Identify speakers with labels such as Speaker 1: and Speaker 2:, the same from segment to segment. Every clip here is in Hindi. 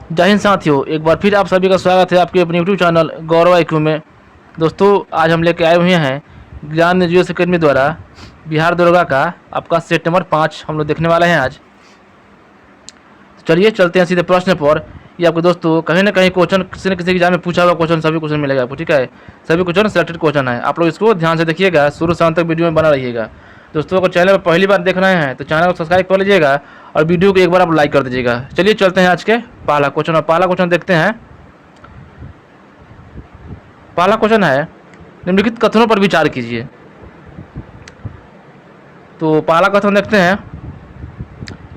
Speaker 1: जय हिंद साथियों, एक बार फिर आप सभी का स्वागत है आपके अपने यूट्यूब चैनल गौरव IQ में। दोस्तों, आज हम लेके आए हुए हैं ज्ञान एजुकेशन अकेडमी द्वारा बिहार दरोगा का आपका सेट नंबर 5 हम लोग देखने वाले हैं आज। तो चलिए चलते हैं सीधे प्रश्न पर। ये आपके दोस्तों कहीं ना कहीं क्वेश्चन किसी न किसी एग्जाम में पूछा हुआ क्वेश्चन, सभी क्वेश्चन मिलेगा आपको, ठीक है। सभी क्वेश्चन सेलेक्टेड क्वेश्चन है, आप लोग इसको ध्यान से देखिएगा, शुरू से अंत तक वीडियो में बना रहिएगा। दोस्तों, अगर चैनल पर पहली बार देख रहे हैं तो चैनल को सब्सक्राइब कर लीजिएगा और वीडियो को एक बार आप लाइक कर दीजिएगा। चलिए चलते हैं आज के पहला क्वेश्चन, और पहला क्वेश्चन देखते हैं। पहला क्वेश्चन है, निम्नलिखित कथनों पर विचार कीजिए। तो पहला कथन देखते हैं,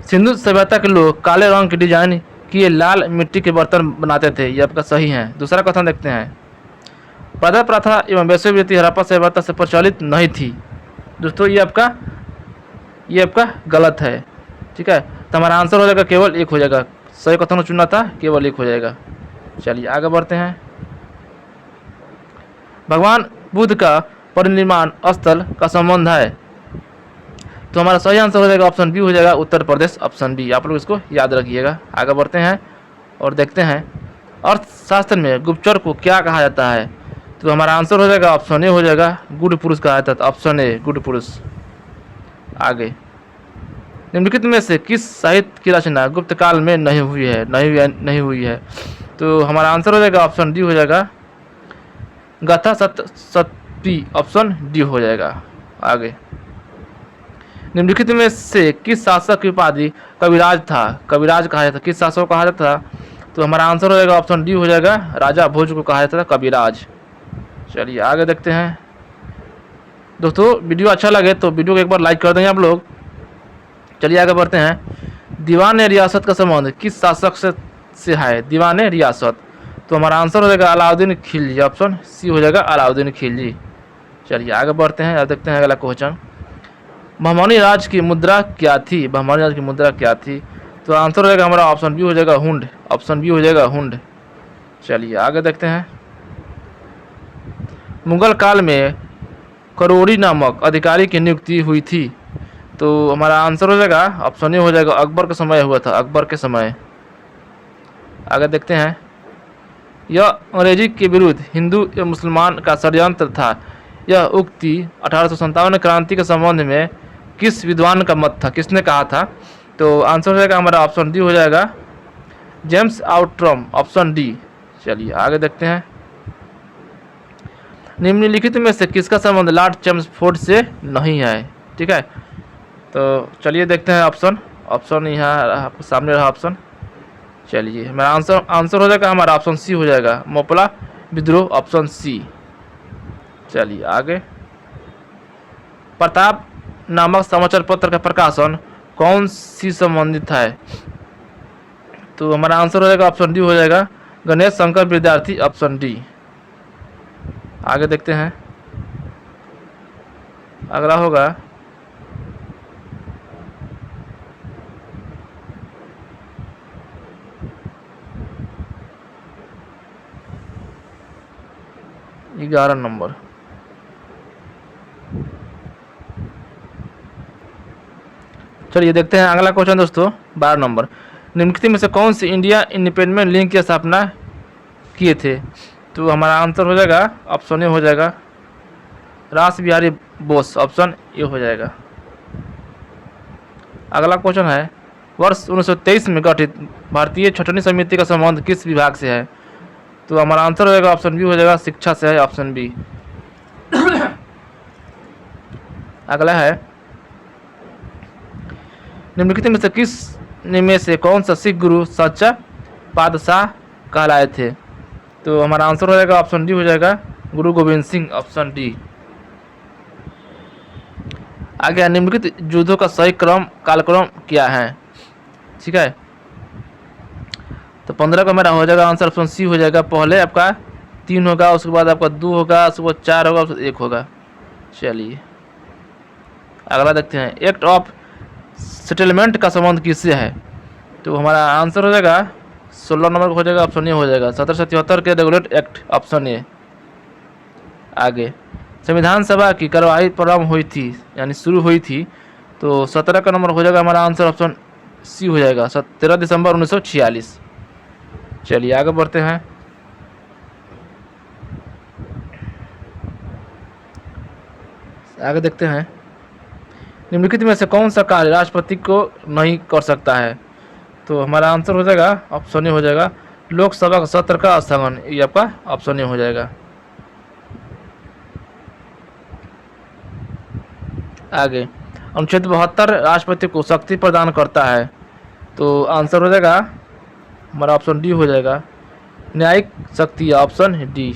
Speaker 1: सिंधु सभ्यता के लोग काले रंग की डिजाइन किए लाल मिट्टी के बर्तन बनाते थे, ये आपका सही है। दूसरा कथन देखते हैं, पैदा प्रथा एवं वैश्विक हड़प्पा सभ्यता से प्रचलित नहीं थी। दोस्तों, ये आपका गलत है, ठीक है। तो हमारा आंसर हो जाएगा केवल एक हो जाएगा, सही कथन चुनना था, केवल एक हो जाएगा। चलिए आगे बढ़ते हैं। भगवान बुद्ध का परिनिर्वाण स्थल का संबंध है, तो हमारा सही आंसर हो जाएगा ऑप्शन बी हो जाएगा, उत्तर प्रदेश, ऑप्शन बी। आप लोग इसको याद रखिएगा। आगे बढ़ते हैं और देखते हैं, अर्थशास्त्र में गुप्तचर को क्या कहा जाता है। तो हमारा आंसर हो जाएगा ऑप्शन ए हो जाएगा, गुड पुरुष कहा जाता है, ऑप्शन ए गुड पुरुष। आगे, निम्नलिखित में से किस साहित्य की रचना गुप्त काल में नहीं हुई है। तो हमारा आंसर हो जाएगा ऑप्शन डी हो जाएगा, गाथा सप्तशती, ऑप्शन डी हो जाएगा। आगे, निम्नलिखित में से किस शासक की उपाधि कविराज था, कविराज कहा जाता, किस शासक को कहा जाता था। तो हमारा आंसर हो जाएगा ऑप्शन डी हो जाएगा, राजा भोज को कहा जाता था कविराज। चलिए आगे देखते हैं। दोस्तों, वीडियो अच्छा लगे तो वीडियो को एक बार लाइक कर देंगे आप लोग। चलिए आगे बढ़ते हैं। दीवान रियासत का संबंध किस शासक से है, दीवान रियासत। तो हमारा आंसर हो जाएगा अलाउद्दीन खिलजी, ऑप्शन सी हो जाएगा, अलाउद्दीन खिलजी। चलिए आगे बढ़ते हैं और देखते हैं अगला क्वेश्चन, बहमनी राज की मुद्रा क्या थी, बहमनी राज की मुद्रा क्या थी। तो आंसर हो जाएगा हमारा ऑप्शन बी हो जाएगा, हुंड, ऑप्शन बी हो जाएगा, हुंड। चलिए आगे देखते हैं। मुगल काल में करोड़ी नामक अधिकारी की नियुक्ति हुई थी। तो हमारा आंसर हो जाएगा ऑप्शन ए हो जाएगा, अकबर के समय हुआ था, अकबर के समय। आगे देखते हैं, यह अंग्रेजी के विरुद्ध हिंदू एवं मुसलमान का षड्यंत्र था। यह उक्ति 1857 क्रांति के संबंध में किस विद्वान का मत था, किसने कहा था। तो आंसर हो जाएगा हमारा ऑप्शन डी हो जाएगा, जेम्स आउट्रम, ऑप्शन डी। चलिए आगे देखते हैं, निम्नलिखित में से किसका संबंध लॉर्ड चेम्सफोर्ड से नहीं है, ठीक है। तो चलिए देखते हैं ऑप्शन यहाँ आपके सामने रहा ऑप्शन। चलिए हमारा आंसर हो जाएगा हमारा ऑप्शन सी हो जाएगा, मोपला विद्रोह, ऑप्शन सी। चलिए आगे, प्रताप नामक समाचार पत्र का प्रकाशन कौन सी संबंधित है। तो हमारा आंसर हो जाएगा ऑप्शन डी हो जाएगा, गणेश शंकर विद्यार्थी, ऑप्शन डी। आगे देखते हैं, अगला होगा ग्यारह नंबर। चलिए देखते हैं अगला क्वेश्चन दोस्तों, 12 नंबर। निम्नलिखित में से कौन सी इंडिया इंडिपेंडेंट लीग की स्थापना किए थे। तो हमारा आंसर हो जाएगा ऑप्शन ए हो जाएगा, रास बिहारी बोस, ऑप्शन ए हो जाएगा। अगला क्वेश्चन है, वर्ष 1923 में गठित भारतीय छटनी समिति का संबंध किस विभाग से है। तो हमारा आंसर हो जाएगा ऑप्शन बी हो जाएगा, शिक्षा से है, ऑप्शन बी। अगला है, निम्नलिखित में से किस में से कौन सा सिख गुरु सच्चा पातशाह कहलाए थे। तो हमारा आंसर हो जाएगा ऑप्शन डी हो जाएगा, गुरु गोविंद सिंह, ऑप्शन डी। आगे, निम्नलिखित युद्धों का सही कालक्रम क्या है, ठीक है। तो 15 का मेरा हो जाएगा आंसर ऑप्शन सी हो जाएगा, पहले आपका 3 होगा, उसके बाद आपका 2 होगा, उसके बाद 4 होगा, उसके बाद 1 होगा। चलिए अगला देखते हैं, एक्ट ऑफ सेटलमेंट का संबंध किससे है। तो हमारा आंसर हो जाएगा 16 नंबर का हो जाएगा, ऑप्शन ए हो जाएगा, 1777 के रेगुलेट एक्ट, ऑप्शन ए। आगे, संविधान सभा की कार्यवाही प्रारंभ हुई थी यानी शुरू हुई थी। तो 17 का नंबर हो जाएगा हमारा आंसर ऑप्शन सी हो जाएगा, 13 दिसंबर 1946। चलिए आगे बढ़ते हैं। आगे देखते हैं, निम्नलिखित में से कौन सा कार्य राष्ट्रपति को नहीं कर सकता है? तो हमारा आंसर हो जाएगा ऑप्शन ए हो जाएगा लोकसभा का सत्र का स्थगन, ये आपका ऑप्शन ए हो जाएगा। आगे, अनुच्छेद 72 राष्ट्रपति को शक्ति प्रदान करता है, तो आंसर हो जाएगा हमारा ऑप्शन डी हो जाएगा न्यायिक शक्ति, ऑप्शन डी।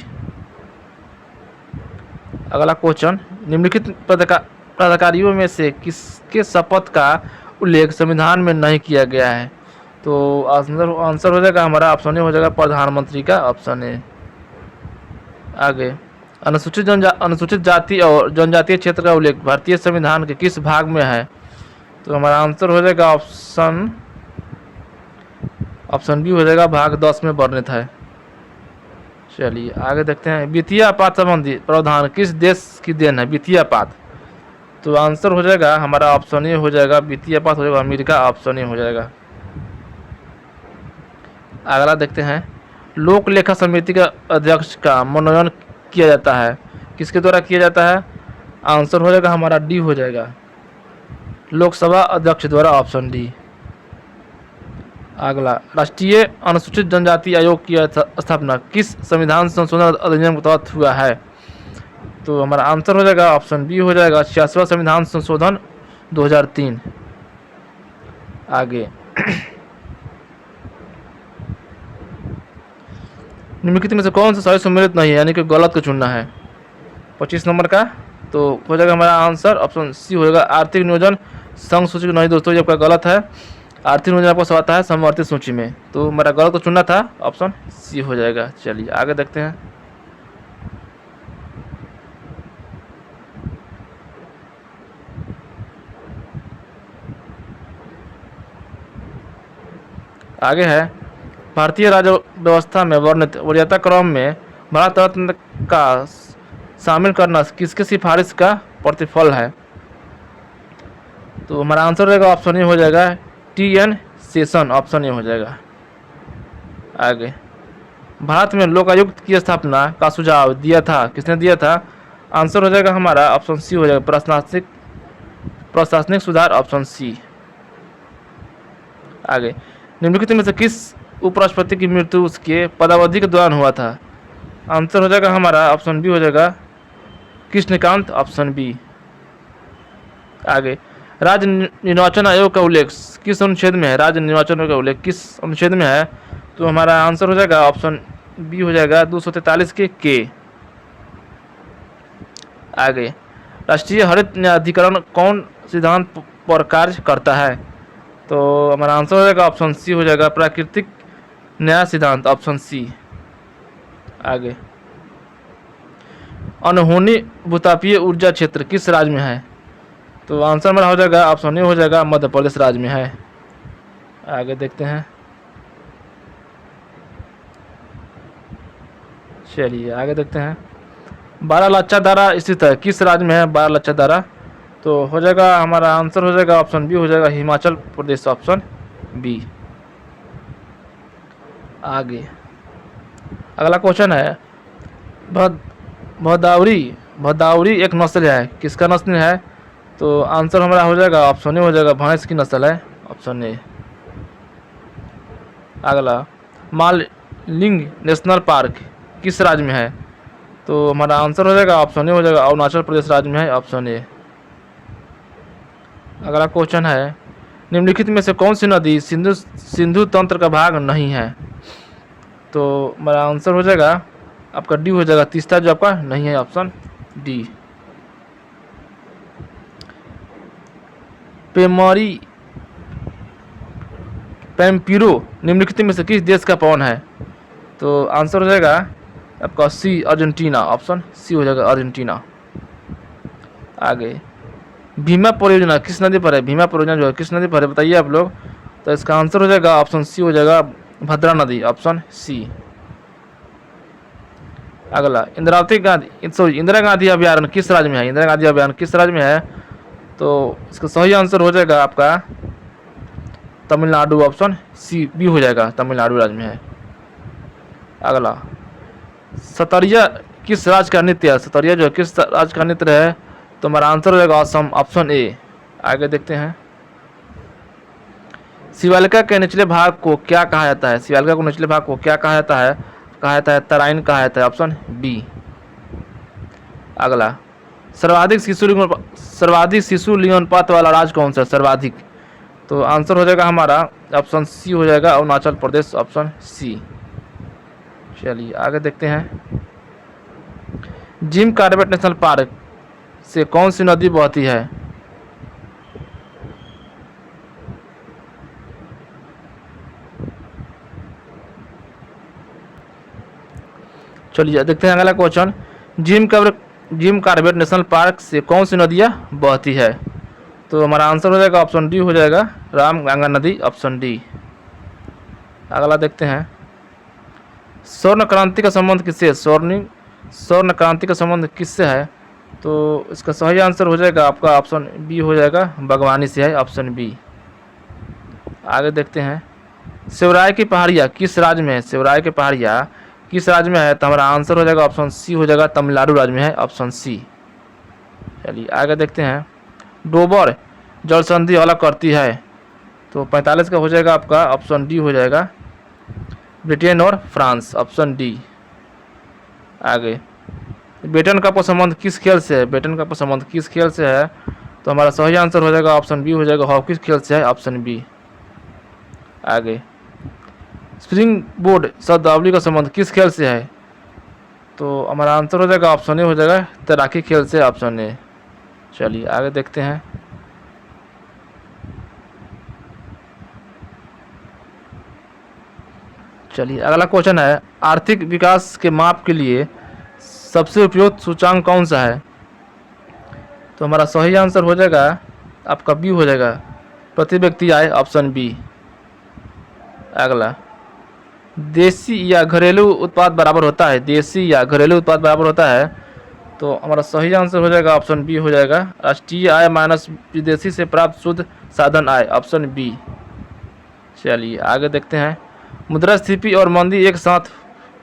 Speaker 1: अगला क्वेश्चन, निम्नलिखित पदाधिकारियों में से किसके शपथ का उल्लेख संविधान में नहीं किया गया है? तो आंसर हो जाएगा हमारा ऑप्शन ए हो जाएगा प्रधानमंत्री का, ऑप्शन ए। आगे, अनुसूचित जाति और जनजातीय क्षेत्र का उल्लेख भारतीय संविधान के किस भाग में है? तो हमारा आंसर हो जाएगा ऑप्शन बी हो जाएगा भाग 10 में वर्णित है। चलिए आगे देखते हैं, वित्तीय आपात संबंधी प्रावधान किस देश की देन है? वित्तीय आपात, तो आंसर हो जाएगा हमारा ऑप्शन ए हो जाएगा वित्तीय आपात हो जाएगा अमेरिका, ऑप्शन ए हो जाएगा। अगला देखते हैं, लोक लेखा समिति का अध्यक्ष का मनोनयन किया जाता है, किसके द्वारा किया जाता है? आंसर हो जाएगा हमारा डी हो जाएगा लोकसभा अध्यक्ष द्वारा, ऑप्शन डी। अगला, राष्ट्रीय अनुसूचित जनजाति आयोग की स्थापना किस संविधान संशोधन अधिनियम के तहत हुआ है? तो हमारा आंसर हो जाएगा ऑप्शन बी हो जाएगा 66वां संविधान संशोधन 2003। आगे, निम्नलिखित में से कौन सा सही सम्मिलित नहीं है, यानी कि गलत को चुनना है 25 नंबर का? तो हो जाएगा हमारा आंसर ऑप्शन सी हो जाएगा आर्थिक नियोजन संघ सूची। नहीं दोस्तों, ये आपका गलत है। आर्थिक नियोजन आपको आता है समवर्ती सूची में, तो हमारा गलत को चुनना था, ऑप्शन सी हो जाएगा। चलिए आगे देखते हैं, आगे है, भारतीय राज्य व्यवस्था में वर्णित वरीयता क्रम में भारत रत्न का शामिल करना किसके सिफारिश का प्रतिफल है? तो हमारा आंसर रहेगा ऑप्शन ए हो जाएगा टी.एन. शेषन, ऑप्शन ए हो जाएगा। आगे, भारत में लोकायुक्त की स्थापना का सुझाव दिया था, किसने दिया था? आंसर हो जाएगा हमारा ऑप्शन सी हो जाएगा प्रशासनिक सुधार, ऑप्शन सी। आगे, निम्नलिखित में से किस उपराष्ट्रपति की मृत्यु उसके पदावधि के दौरान हुआ था? आंसर हो जाएगा हमारा ऑप्शन बी हो जाएगा कृष्णकांत, ऑप्शन बी। आगे, राज्य निर्वाचन आयोग का उल्लेख किस अनुच्छेद में है? राज्य निर्वाचन आयोग का उल्लेख किस अनुच्छेद में है? तो हमारा आंसर हो जाएगा ऑप्शन बी हो जाएगा 243 के। आगे, राष्ट्रीय हरित न्यायाधिकरण कौन सिद्धांत पर कार्य करता है? तो हमारा आंसर हो जाएगा ऑप्शन सी हो जाएगा प्राकृतिक न्याय सिद्धांत, ऑप्शन सी। आगे, अनहोनी भूतापीय ऊर्जा क्षेत्र किस राज्य में है? तो आंसर हमारा हो जाएगा ऑप्शन ए हो जाएगा मध्य प्रदेश राज्य में है। आगे देखते हैं, चलिए आगे देखते हैं, बारालाचा दारा स्थित है किस राज्य में है? बारालाचा दारा, तो हो जाएगा हमारा आंसर हो जाएगा ऑप्शन बी हो जाएगा हिमाचल प्रदेश, ऑप्शन बी। आगे, अगला क्वेश्चन है, भदावरी एक नस्ल है, किसका नस्ल है? तो आंसर हमारा हो जाएगा ऑप्शन ए हो जाएगा भैंस की नस्ल है, ऑप्शन ए। अगला, मालिंग नेशनल पार्क किस राज्य में है? तो हमारा आंसर हो जाएगा ऑप्शन ए हो जाएगा अरुणाचल प्रदेश राज्य में है, ऑप्शन ए। अगला क्वेश्चन है, निम्नलिखित में से कौन सी नदी सिंधु तंत्र का भाग नहीं है? तो हमारा आंसर हो जाएगा आपका डी हो जाएगा तीस्ता, जो आपका नहीं है, ऑप्शन डी। पैम्पिरो निम्नलिखित में से किस देश का पवन है? तो आंसर हो जाएगा आपका सी अर्जेंटीना, ऑप्शन सी हो जाएगा अर्जेंटीना। आगे, भीमा परियोजना किस नदी पर है? भीमा परियोजना जो है किस नदी पर है बताइए आप लोग? तो इसका आंसर हो जाएगा ऑप्शन सी हो जाएगा भद्रा नदी, ऑप्शन सी। अगला, इंदिरा गांधी अभ्यारण्य किस राज्य में है? इंदिरा गांधी अभ्यारण्य किस राज्य में है? तो इसका सही आंसर हो जाएगा आपका तमिलनाडु, ऑप्शन सी बी हो जाएगा तमिलनाडु राज्य में है। अगला, सतरिया किस राज्य का नृत्य है? सतरिया जो है किस राज्य का नृत्य है? तो हमारा आंसर हो जाएगा असम, ऑप्शन ए। आगे देखते हैं, शिवालिका के निचले भाग को क्या कहा जाता है? शिवालिका को निचले भाग को क्या कहा जाता है? कहा जाता है तराइन कहा जाता है, ऑप्शन बी। अगला, सर्वाधिक शिशु लिंगानुपात वाला राज्य कौन सा? सर्वाधिक, तो आंसर हो जाएगा हमारा ऑप्शन सी हो जाएगा, अरुणाचल प्रदेश, ऑप्शन सी। चलिए आगे देखते हैं, जिम कॉर्बेट नेशनल पार्क से कौन सी नदी बहती है? चलिए देखते हैं अगला question, Jim Corbett national park से कौन सी नदियाँ बहती है? तो हमारा आंसर हो जाएगा ऑप्शन डी हो जाएगा, रामगंगा नदी, ऑप्शन डी। अगला देखते हैं, स्वर्ण क्रांति का संबंध किससे? स्वर्ण क्रांति का संबंध किससे है? तो इसका सही आंसर हो जाएगा आपका ऑप्शन बी हो जाएगा, बागवानी से है, ऑप्शन बी। आगे देखते हैं, शिवराय की पहाड़ियाँ किस राज्य में है? शिवराय की पहाड़ियाँ किस राज्य में है? तो हमारा आंसर हो जाएगा ऑप्शन सी हो जाएगा, तमिलनाडु राज्य में है, ऑप्शन सी। चलिए आगे देखते हैं, डोबर जल संधि अलग करती है? तो 45 का हो जाएगा आपका ऑप्शन डी हो जाएगा, ब्रिटेन और फ्रांस, ऑप्शन डी। आगे, बेटन कप का संबंध किस खेल से है? बेटन कप का संबंध किस खेल से है? तो हमारा सही आंसर हो जाएगा ऑप्शन बी हो जाएगा, हॉकी खेल से है, ऑप्शन बी। आगे, स्प्रिंग बोर्ड शब्दावली का संबंध किस खेल से है? तो हमारा आंसर हो जाएगा ऑप्शन ए हो जाएगा, तैराकी खेल से, ऑप्शन ए। चलिए आगे देखते हैं, चलिए अगला क्वेश्चन है, आर्थिक विकास के माप के लिए सबसे उपयुक्त सूचांक कौन सा है? तो हमारा सही आंसर हो जाएगा आपका बी हो जाएगा, प्रति व्यक्ति आय, ऑप्शन बी। अगला, देशी या घरेलू उत्पाद बराबर होता है? देशी या घरेलू उत्पाद बराबर होता है? तो हमारा सही आंसर हो जाएगा ऑप्शन बी हो जाएगा, राष्ट्रीय आय माइनस विदेशी से प्राप्त शुद्ध साधन आय, ऑप्शन बी। चलिए आगे देखते हैं, मुद्रास्फीति और मंदी एक साथ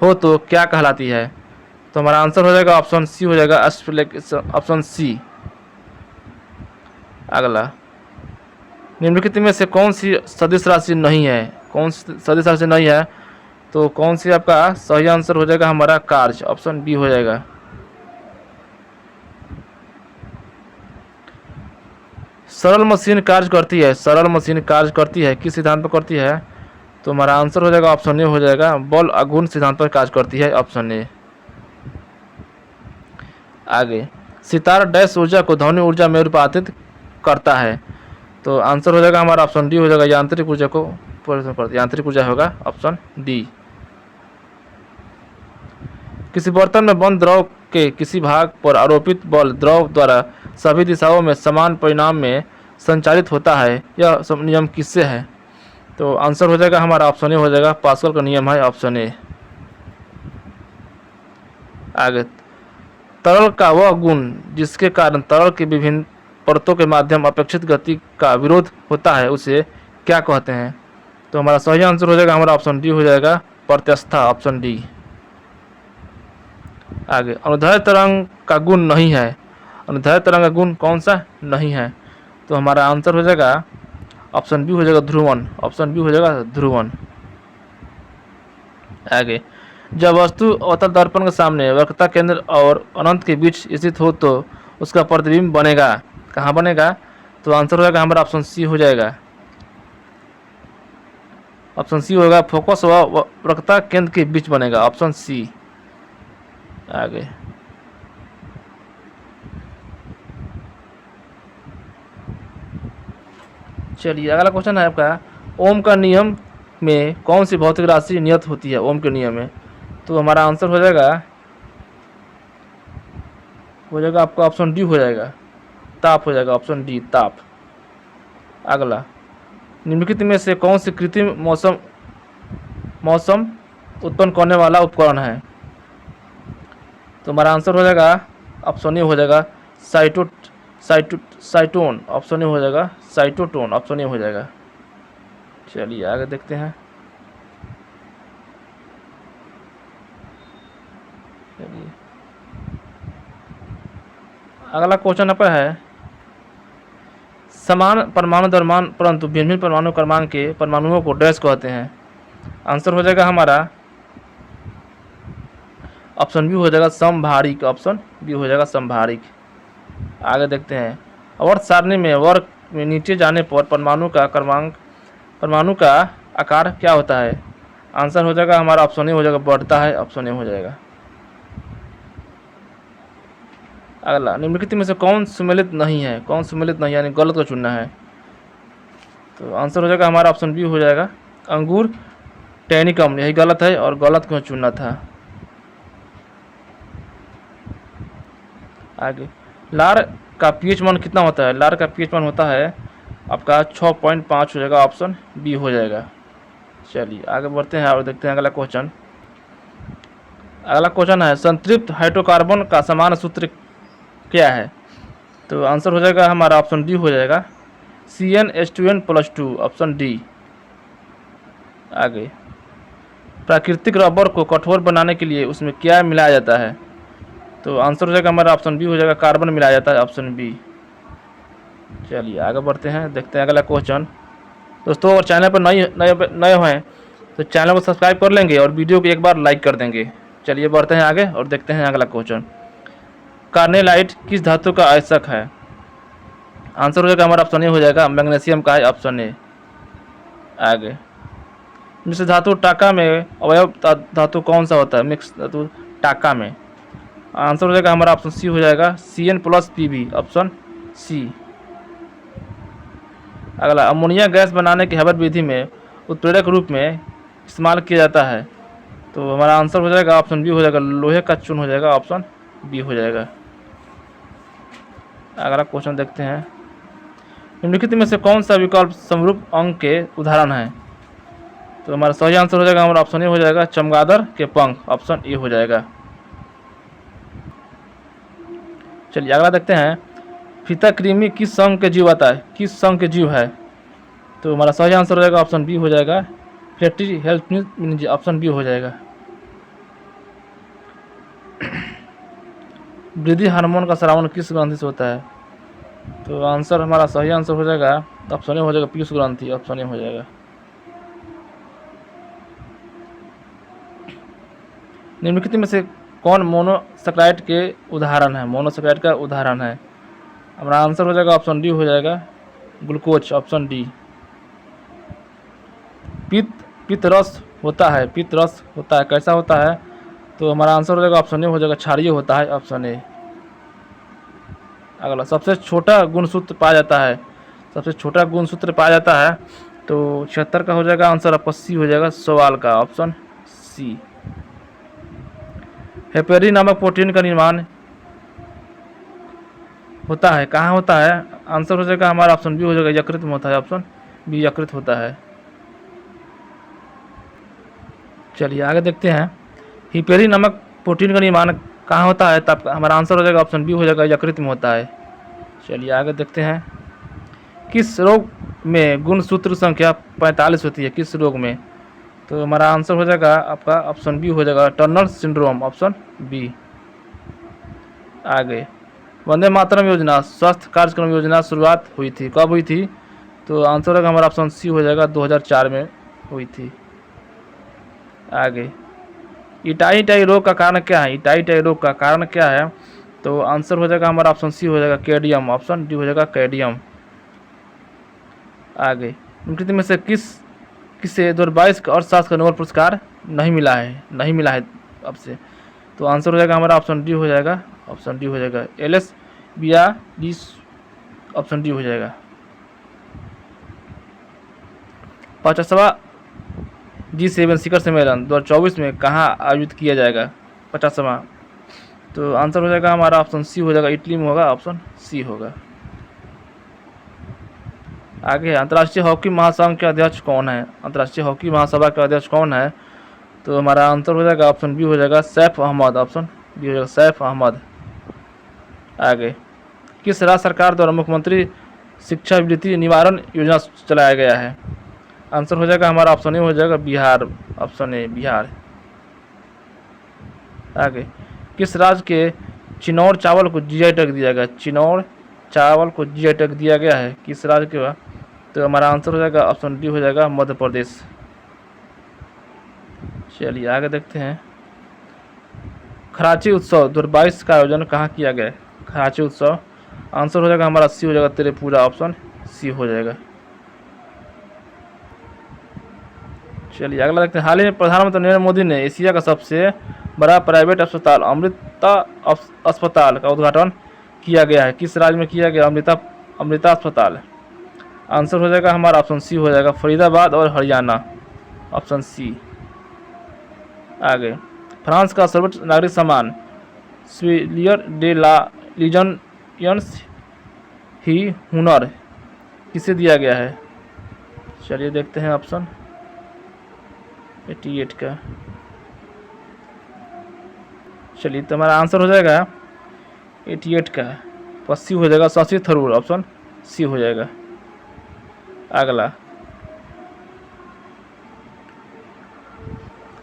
Speaker 1: हो तो क्या कहलाती है? तो हमारा आंसर हो जाएगा ऑप्शन सी हो जाएगा, ऑप्शन सी। अगला, निम्नलिखित में से कौन सी सदिश राशि नहीं है? कौन सी सदिश राशि नहीं है? तो कौन सी आपका सही आंसर हो जाएगा हमारा कार्य, ऑप्शन बी हो जाएगा। सरल मशीन कार्य करती है? सरल मशीन कार्य करती है किस सिद्धांत पर करती है? तो हमारा आंसर हो जाएगा ऑप्शन ए हो जाएगा, बल आघूर्ण सिद्धांत पर कार्य करती है, ऑप्शन ए। आगे, सितार डैश ऊर्जा को ध्वनि ऊर्जा में रूपांतरित करता है? तो आंसर हो जाएगा हमारा ऑप्शन डी हो जाएगा, यांत्रिक ऊर्जा को परिवर्तन करती है, यांत्रिक ऊर्जा होगा, ऑप्शन डी। किसी बर्तन में बंद द्रव के किसी भाग पर आरोपित बल द्रव द्वारा सभी दिशाओं में समान परिमाण में संचालित होता है, यह सब नियम किससे है? तो आंसर हो जाएगा हमारा ऑप्शन ए हो जाएगा, पास्कल का नियम है, ऑप्शन ए। आगे, तरल का वह गुण जिसके कारण तरल की विभिन्न परतों के माध्यम अपेक्षित गति का विरोध होता है उसे क्या कहते हैं? तो हमारा सही आंसर हो जाएगा हमारा ऑप्शन डी हो जाएगा, प्रत्यस्थता, ऑप्शन डी। आगे, अनुदैर्ध्य तरंग का गुण नहीं है? अनुदैर्ध्य तरंग का गुण कौन सा नहीं है? तो हमारा आंसर हो जाएगा ऑप्शन बी हो जाएगा, ध्रुवन, ऑप्शन बी हो जाएगा, ध्रुवन। आगे, जब वस्तु अवतल दर्पण के सामने वक्रता केंद्र और अनंत के बीच स्थित हो तो उसका प्रतिबिंब बनेगा, कहाँ बनेगा? तो आंसर हो जाएगा हमारा ऑप्शन सी हो जाएगा, ऑप्शन सी होगा, फोकस व वक्रता केंद्र के बीच बनेगा, ऑप्शन सी। आगे, चलिए अगला क्वेश्चन है आपका, ओम का नियम में कौन सी भौतिक राशि नियत होती है? ओम के नियम में, तो हमारा आंसर हो जाएगा आपका ऑप्शन डी हो जाएगा, ताप हो जाएगा, ऑप्शन डी, ताप। अगला, निम्नलिखित में से कौन सी कृत्रिम मौसम उत्पन्न करने वाला उपकरण है? तो हमारा आंसर हो जाएगा ऑप्शन ए हो जाएगा, साइटोन, ऑप्शन ए हो जाएगा, साइटोटोन, ऑप्शन ए हो जाएगा। चलिए आगे देखते हैं, अगला क्वेश्चन आपका है समान परमाणु द्रव्यमान परंतु भिन्न भिन्न परमाणु क्रमांक के परमाणुओं को डैश कहते हैं। आंसर हो जाएगा हमारा ऑप्शन बी हो जाएगा समभारिक। ऑप्शन बी हो जाएगा समभारिक। आगे देखते हैं अवर्त सारणी में वर्ग में नीचे जाने पर परमाणु का आकार क्या होता है। आंसर हो जाएगा हमारा ऑप्शन ए हो जाएगा बढ़ता है। ऑप्शन ए हो जाएगा। अगला निम्नलिखित में से कौन सुमेलित नहीं है। कौन सुमेलित नहीं यानी गलत को चुनना है। तो आंसर हो जाएगा हमारा ऑप्शन बी हो जाएगा अंगूर टेनिकम। यही गलत है और गलत को चुनना था। आगे लार का पीएच मान कितना होता है। लार का पीएच मान होता है आपका 6.5 हो जाएगा। ऑप्शन बी हो जाएगा। चलिए आगे बढ़ते हैं और देखते हैं अगला क्वेश्चन। अगला क्वेश्चन है संतृप्त हाइड्रोकार्बन का समान सूत्र क्या है। तो आंसर हो जाएगा हमारा ऑप्शन डी हो जाएगा CnH2n+2। Option D. आगे प्राकृतिक रबर को कठोर बनाने के लिए उसमें क्या मिलाया जाता है। तो आंसर हो जाएगा हमारा ऑप्शन बी हो जाएगा कार्बन मिलाया जाता है। Option B. चलिए आगे बढ़ते हैं देखते हैं अगला क्वेश्चन। दोस्तों अगर चैनल पर नए हैं तो चैनल को सब्सक्राइब कर लेंगे और वीडियो को एक बार लाइक कर देंगे। चलिए बढ़ते हैं आगे और देखते हैं अगला क्वेश्चन। कार्नेलाइट किस धातु का आयस्क है। आंसर हो जाएगा हमारा ऑप्शन ए हो जाएगा मैग्नीशियम का है। Option A. आगे मिश्र धातु टाका में अवयव धातु कौन सा होता है। मिक्स धातु टाका में। आंसर हो जाएगा हमारा ऑप्शन सी हो जाएगा Cn+Pb। Option C. अगला अमोनिया गैस बनाने के हैबर विधि में उत्प्रेरक रूप में इस्तेमाल किया जाता है। तो हमारा आंसर हो जाएगा ऑप्शन बी हो जाएगा लोहे का चून हो जाएगा। ऑप्शन बी हो जाएगा। अगला क्वेश्चन देखते हैं निम्नलिखित में से कौन सा विकल्प समरूप अंक के उदाहरण है। तो हमारा सही आंसर हो जाएगा हमारा ऑप्शन ए हो जाएगा चमगादड़ के पंख। ऑप्शन ए हो जाएगा। चलिए अगला देखते हैं फीता कृमि किस संघ के जीव आता है। किस संघ के जीव है। तो हमारा सही आंसर हो जाएगा ऑप्शन बी हो जाएगा फ्लेटी हेल्थ। ऑप्शन बी हो जाएगा। वृद्धि हार्मोन का स्रावन किस ग्रंथि से होता है। तो आंसर हमारा सही आंसर हो जाएगा ऑप्शन ए हो जाएगा पीयूष ग्रंथि। ऑप्शन ए हो जाएगा। निम्नलिखित में से कौन मोनोसैकेराइड के उदाहरण है। मोनोसैकेराइड का उदाहरण है। हमारा आंसर हो जाएगा ऑप्शन डी हो जाएगा ग्लूकोज। Option D. पित्त रस होता है। पित्त रस होता है कैसा होता है। तो हमारा आंसर हो जाएगा ऑप्शन ए हो जाएगा क्षारीय होता है। Option A. अगला सबसे छोटा गुणसूत्र पाया जाता है। सबसे छोटा गुणसूत्र पाया जाता है तो 76 का हो जाएगा आंसर आपका सी हो जाएगा सवाल का। Option C. हेपेरिन नामक प्रोटीन का निर्माण होता है कहाँ होता है। आंसर हो जाएगा हमारा ऑप्शन बी हो जाएगा यकृत में होता है। ऑप्शन बी यकृत होता है। चलिए आगे देखते हैं हिपेरिन नामक प्रोटीन का निर्माण कहाँ होता है। तब हमारा आंसर हो जाएगा ऑप्शन बी हो जाएगा यकृत में होता है। चलिए आगे देखते हैं किस रोग में गुणसूत्र संख्या 45 होती है। किस रोग में। तो हमारा आंसर हो जाएगा आपका ऑप्शन बी हो जाएगा टर्नर सिंड्रोम। Option B. आगे वंदे मातरम योजना स्वास्थ्य कार्यक्रम योजना शुरुआत हुई थी कब हुई थी। तो आंसर होगा हमारा ऑप्शन सी हो जाएगा 2004 में हुई थी। आगे इटाई रोग का कारण क्या है। इटाई रोग का कारण क्या है। तो आंसर हो जाएगा हमारा ऑप्शन सी हो जाएगा कैडियम। ऑप्शन डी हो जाएगा कैडियम। आगे निम्नलिखित में से किसे 2022 का अर्थशास्त्र का नोबेल पुरस्कार नहीं मिला है अब से। तो आंसर हो जाएगा हमारा ऑप्शन डी हो जाएगा। ऑप्शन डी हो जाएगा एलएस बियालीस। ऑप्शन डी हो जाएगा। 50वां G7 शिखर सम्मेलन 2024 में कहाँ आयोजित किया जाएगा। 50वां। तो आंसर हो जाएगा हमारा ऑप्शन सी हो जाएगा इटली में होगा। ऑप्शन सी होगा। आगे अंतर्राष्ट्रीय हॉकी महासंघ के अध्यक्ष कौन है। अंतर्राष्ट्रीय हॉकी महासभा के अध्यक्ष कौन है। तो हमारा आंसर हो जाएगा ऑप्शन बी हो जाएगा सैफ अहमद। ऑप्शन बी हो जाएगा सैफ अहमद। आगे किस राज्य सरकार द्वारा मुख्यमंत्री शिक्षावृत्ति निवारण योजना चलाया गया है। आंसर हो जाएगा हमारा ऑप्शन ए हो जाएगा बिहार। Option A Bihar. आगे किस राज्य के चिनौर चावल को जीआई टैग दिया गया, चिनौर चावल को जीआई टैग दिया गया है किस राज्य के बाद? तो हमारा आंसर हो जाएगा ऑप्शन डी हो जाएगा मध्य प्रदेश। चलिए आगे देखते हैं। खराची उत्सव 2022 का आयोजन कहाँ किया गया है? खराची उत्सव आंसर हो जाएगा हमारा सी हो जाएगा त्रिपुरा, ऑप्शन सी हो जाएगा। चलिए अगला देखते हैं। हाल ही में प्रधानमंत्री नरेंद्र मोदी ने एशिया का सबसे बड़ा प्राइवेट अस्पताल अमृता अस्पताल का उद्घाटन किया गया है किस राज्य में किया गया? अमृता अस्पताल। आंसर हो जाएगा हमारा ऑप्शन सी हो जाएगा फरीदाबाद और हरियाणा, ऑप्शन सी। आगे फ्रांस का सर्वोच्च नागरिक सम्मान स्विलियर डे ला लीजन्स ही हुनर किसे दिया गया है? चलिए देखते हैं ऑप्शन 88 का। चलिए तो हमारा आंसर हो जाएगा 88 का, सी हो जाएगा शशि थरूर, ऑप्शन सी हो जाएगा। अगला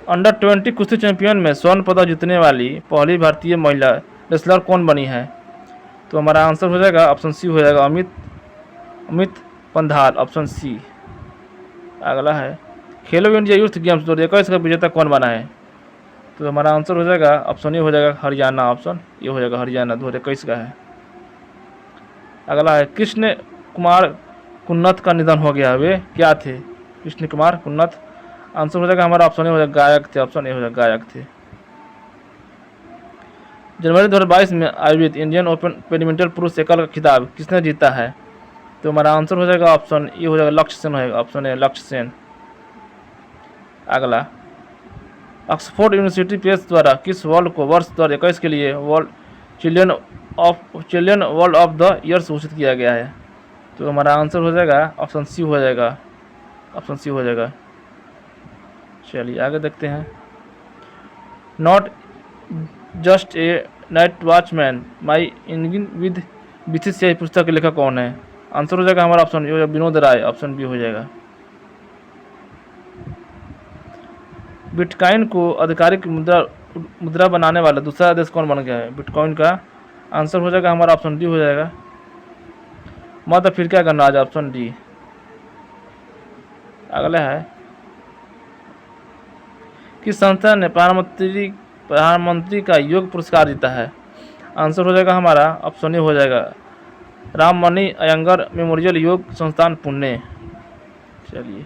Speaker 1: अंडर 20 कुश्ती चैंपियन में स्वर्ण पदक जीतने वाली पहली भारतीय महिला रेसलर कौन बनी है? तो हमारा आंसर हो जाएगा ऑप्शन सी हो जाएगा अमित पंधाल, ऑप्शन सी। अगला है खेलो इंडिया यूथ गेम्स 2021 का विजेता कौन बना है? तो हमारा आंसर हो जाएगा ऑप्शन ए हो जाएगा हरियाणा, ऑप्शन ये हो जाएगा हरियाणा 2021 का है। अगला है कृष्ण कुमार कुन्नत का निधन हो गया, वे क्या थे? कृष्ण कुमार कुन्नत। आंसर हो जाएगा हमारा ऑप्शन ए हो जाएगा गायक थे, ऑप्शन ए हो जाएगा गायक थे। जनवरी 2022 में आयोजित इंडियन ओपन बैडमिंटन पुरुष एकल का खिताब किसने जीता है? तो हमारा आंसर हो जाएगा ऑप्शन ए हो जाएगा लक्ष्य सेन होगा, ऑप्शन ए लक्ष्य सेन। अगला ऑक्सफोर्ड यूनिवर्सिटी प्रेस द्वारा किस वर्ल्ड को वर्ष 2021 के लिए children world of the year घोषित किया गया है? तो हमारा आंसर हो जाएगा ऑप्शन सी हो जाएगा, ऑप्शन सी हो जाएगा। चलिए आगे देखते हैं। Not just a night watchman my innings with BCCI पुस्तक के लेखक कौन है? आंसर हो जाएगा हमारा option A Vinod Rai, option B हो जाएगा। बिटकॉइन को आधिकारिक मुद्रा बनाने वाला दूसरा देश कौन बन गया है? बिटकॉइन का आंसर हो जाएगा हमारा ऑप्शन डी हो जाएगा मध्य अफ्रीका गणराज्य, ऑप्शन डी। अगला है किस संस्था ने प्रधानमंत्री का योग पुरस्कार जीता है? आंसर हो जाएगा हमारा ऑप्शन ए हो जाएगा राममणि अयंगर मेमोरियल योग संस्थान पुणे। चलिए